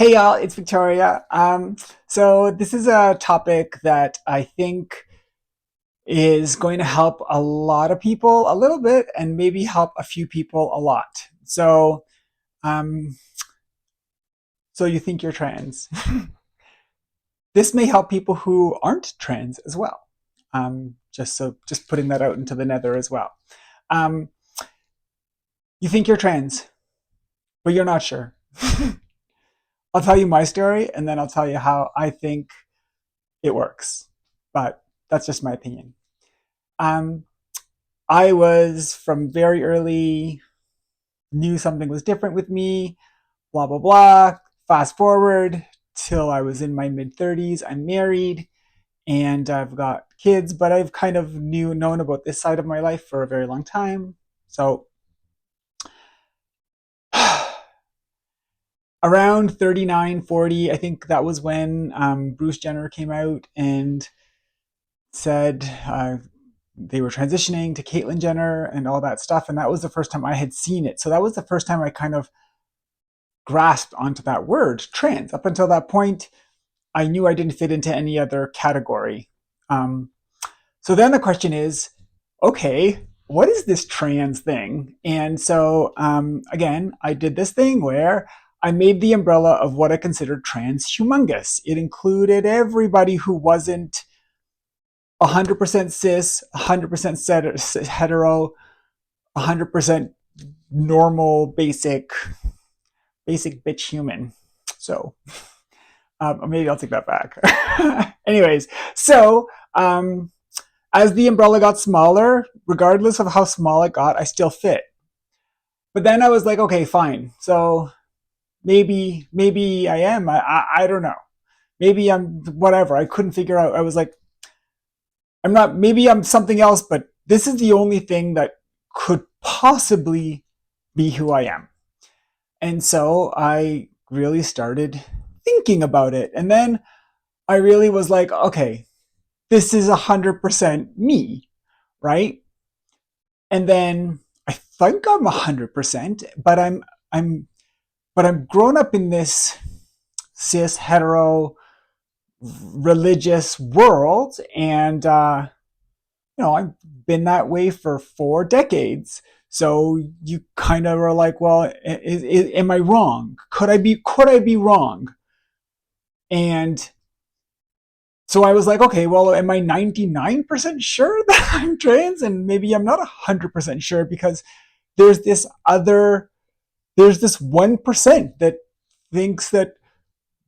Hey y'all, it's Victoria. So this is a topic that I think is going to help a lot of people a little bit and maybe help a few people a lot. Um, so you think you're trans. This may help people who aren't trans as well. Just putting that out into the nether as well. Um, you think you're trans, but you're not sure. I'll tell you my story and then I'll tell you how I think it works. But that's just my opinion. Um, I was from very early, knew something was different with me, blah, blah, blah. Fast forward till I was in my mid 30s. I'm married and I've got kids, but I've kind of known about this side of my life for a very long time. So around 39, 40, I think that was when Bruce Jenner came out and said they were transitioning to Caitlyn Jenner and all that stuff. And that was the first time I had seen it. So that was the first time I kind of grasped onto that word, trans. Up until that point, I knew I didn't fit into any other category. Um, so then the question is, okay, what is this trans thing? And so, again, I did this thing where I made the umbrella of what I considered transhumongous. It included everybody who wasn't 100% cis, 100% hetero, 100% normal, basic bitch human. So maybe I'll take that back. Anyways, so as the umbrella got smaller, regardless of how small it got, I still fit. But then I was like, okay, fine. So maybe I am. I don't know. Maybe I'm whatever. I couldn't figure out. I was like, I'm not. Maybe I'm something else. But this is the only thing that could possibly be who I am. And so I really started thinking about it. And then I really was like, okay, this is 100% me, right? And then I think I'm 100%, but I'm grown up in this cis hetero religious world, and I've been that way for 4 decades. So you kind of are like, well, am I wrong? Could I be wrong? And so I was like, okay, well, am I 99% sure that I'm trans? And maybe I'm not 100% sure because there's this other, there's this 1% that thinks that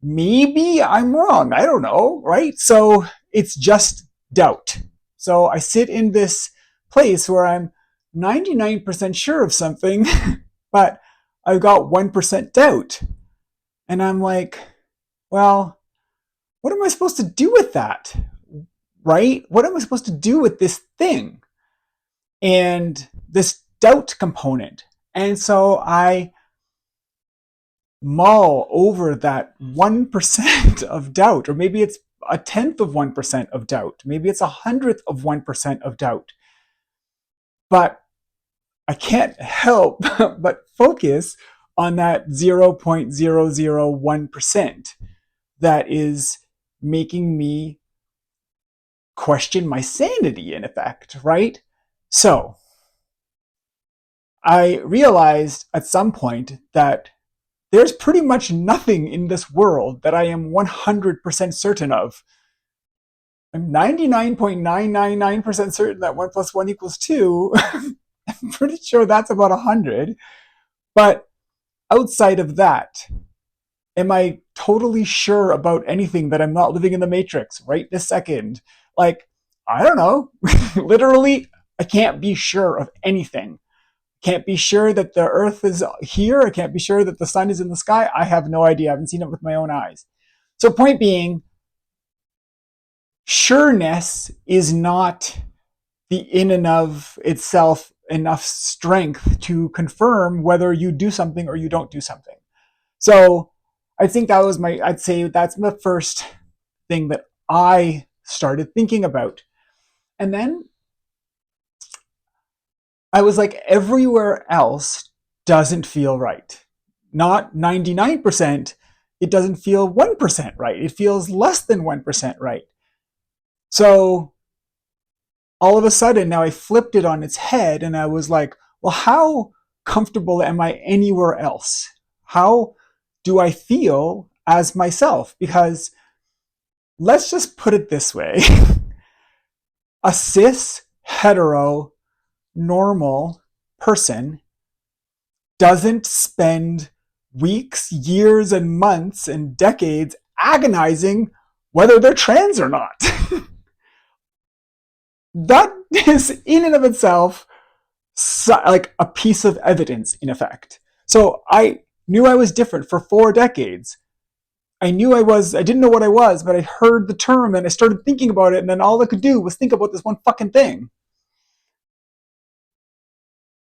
maybe I'm wrong. I don't know, right? So it's just doubt. So I sit in this place where I'm 99% sure of something, but I've got 1% doubt. And I'm like, well, what am I supposed to do with that? Right? What am I supposed to do with this thing and this doubt component? And so I mull over that 1% of doubt, or maybe it's a tenth of 1% of doubt, maybe it's a hundredth of 1% of doubt. But I can't help but focus on that 0.001% that is making me question my sanity, in effect, right? So I realized at some point that there's pretty much nothing in this world that I am 100% certain of. I'm 99.999% certain that 1 plus 1 equals 2. I'm pretty sure that's about 100. But outside of that, am I totally sure about anything that I'm not living in the matrix right this second? Like, I don't know. Literally, I can't be sure of anything. Can't be sure that the earth is here. I can't be sure that the sun is in the sky. I have no idea. I haven't seen it with my own eyes. So, point being, sureness is not the in and of itself enough strength to confirm whether you do something or you don't do something. So, I think I'd say that's the first thing that I started thinking about. And then I was like, everywhere else doesn't feel right. Not 99%. it doesn't feel 1% right. It feels less than 1% right. So all of a sudden, now I flipped it on its head and I was like, well, how comfortable am I anywhere else? How do I feel as myself? Because let's just put it this way. A cis, hetero, normal person doesn't spend weeks, years, and months and decades agonizing whether they're trans or not. That is in and of itself like a piece of evidence in effect. So I knew I was different for 4 decades. I didn't know what I was, but I heard the term and I started thinking about it, and then all I could do was think about this one fucking thing.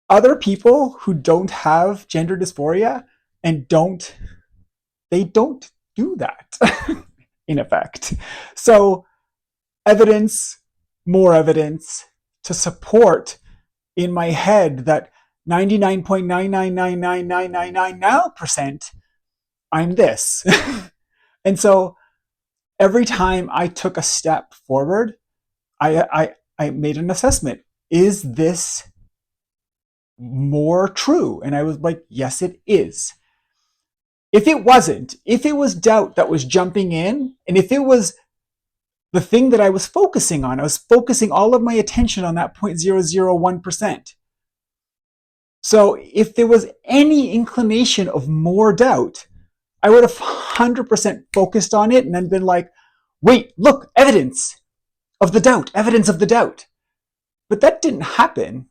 Other people who don't have gender dysphoria and they don't do that in effect. So more evidence to support in my head that 99.9999999% I'm this. And so every time I took a step forward, I made an assessment. Is this more true? And I was like, yes, it is. If it wasn't, if it was doubt that was jumping in, and if it was the thing that I was focusing on, I was focusing all of my attention on that 0.001%. So if there was any inclination of more doubt, I would have 100% focused on it and then been like, wait, look, evidence of the doubt, evidence of the doubt. But that didn't happen.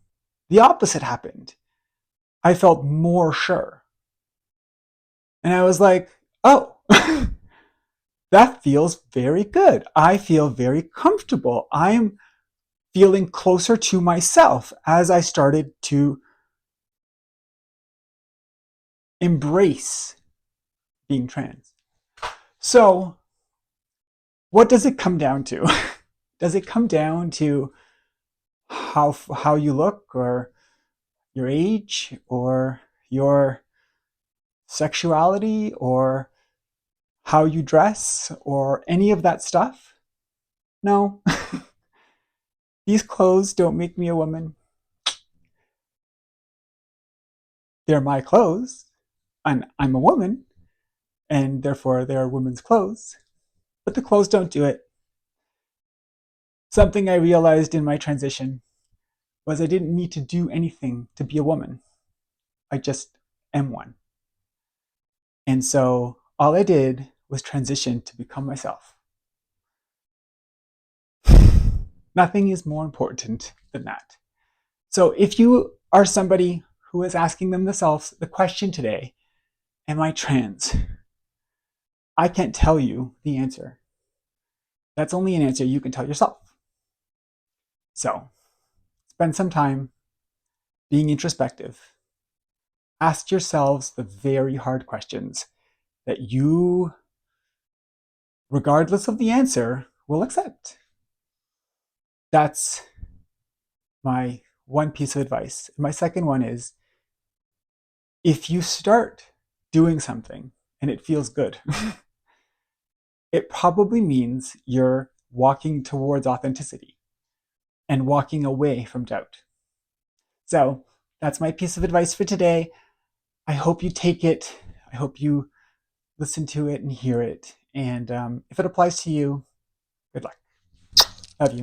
The opposite happened. I felt more sure. And I was like, oh, that feels very good. I feel very comfortable. I'm feeling closer to myself as I started to embrace being trans. So, what does it come down to? Does it come down to how you look, or your age, or your sexuality, or how you dress, or any of that stuff? No. These clothes don't make me a woman. They're my clothes, and I'm a woman, and therefore they are women's clothes. But the clothes don't do it. Something I realized in my transition was I didn't need to do anything to be a woman. I just am one. And so all I did was transition to become myself. Nothing is more important than that. So if you are somebody who is asking themselves the question today, am I trans? I can't tell you the answer. That's only an answer you can tell yourself. So spend some time being introspective. Ask yourselves the very hard questions that you, regardless of the answer, will accept. That's my one piece of advice. My second one is, if you start doing something and it feels good, it probably means you're walking towards authenticity and walking away from doubt. So that's my piece of advice for today. I hope you take it. I hope you listen to it and hear it. And if it applies to you, good luck. Love you.